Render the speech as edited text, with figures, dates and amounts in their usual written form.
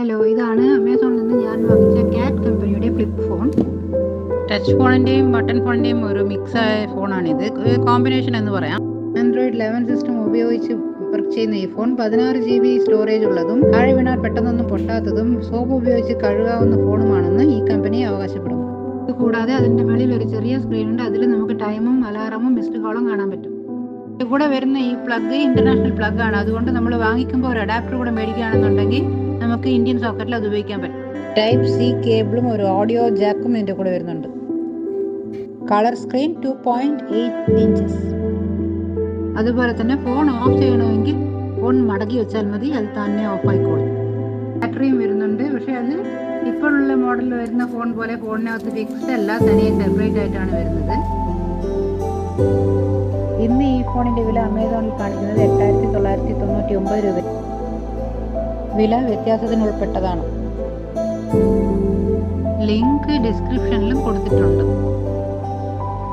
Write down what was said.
Hello, ഇതാണ് ആമസോണിൽ നിന്ന് ഞാൻ വാങ്ങിച്ച കാറ്റ് കമ്പനിയുടെ ഫ്ലിപ്പ് ഫോൺ. ടച്ച് ഫോണിൻ്റെയും ബട്ടൺ ഫോണിൻ്റെയും ഒരു മിക്സായ ഫോണാണിത്. കോമ്പിനേഷൻ എന്ന് പറയാം. ആൻഡ്രോയിഡ് 11 സിസ്റ്റം ഉപയോഗിച്ച് വർക്ക് ചെയ്യുന്ന ഈ ഫോൺ 16 GB സ്റ്റോറേജ് ഉള്ളതും താഴെ വീണാൽ പെട്ടെന്നൊന്നും പൊട്ടാത്തതും സോപ്പ് ഉപയോഗിച്ച് കഴുകാവുന്ന ഫോണുമാണെന്ന് ഈ കമ്പനി അവകാശപ്പെടുന്നു. കൂടാതെ അതിൻ്റെ മേളിൽ ഒരു ചെറിയ സ്ക്രീനുണ്ട്. അതിൽ നമുക്ക് ടൈമും അലാറമും മിസ്ഡ് കോളും കാണാൻ പറ്റും. കൂടെ വരുന്ന ഈ പ്ലഗ് ഇന്റർനാഷണൽ പ്ലഗ് ആണ്. അതുകൊണ്ട് നമ്മൾ വാങ്ങിക്കുമ്പോൾ ഒരു അഡാപ്റ്റർ കൂടെ മേടിക്കുകയാണെന്നുണ്ടെങ്കിൽ നമുക്ക് ഇന്ത്യൻ സോക്കറ്റിൽ അത് ഉപയോഗിക്കാൻ പറ്റും. ടൈപ്പ് സി കേബിളും ഒരു ഓഡിയോ ജാക്കും ഇതിൻ്റെ കൂടെ വരുന്നുണ്ട്. Colour screen 2.8 inches. അതുപോലെ തന്നെ ഫോൺ ഓഫ് ചെയ്യണമെങ്കിൽ ഫോൺ മടക്കി വെച്ചാൽ മതി, അത് തന്നെ ഓഫ് ആയിക്കോളും. ബാറ്ററിയും വരുന്നുണ്ട്. പക്ഷേ അത് ഇപ്പോഴുള്ള മോഡലിൽ വരുന്ന ഫോൺ പോലെ ഫോണിനകത്ത് ഫിക്സ്ഡ് അല്ല, തനിയെ സെപ്പറേറ്റ് ആയിട്ടാണ് വരുന്നത്. ഇന്ന് ഈ ഫോണിൻ്റെ വില ആമസോണിൽ കാണിക്കുന്നത് 8,999 രൂപ. വില വ്യത്യാസത്തിന് ഉൾപ്പെട്ടതാണ്. ലിങ്ക് ഡിസ്ക്രിപ്ഷനിലും കൊടുത്തിട്ടുണ്ട്.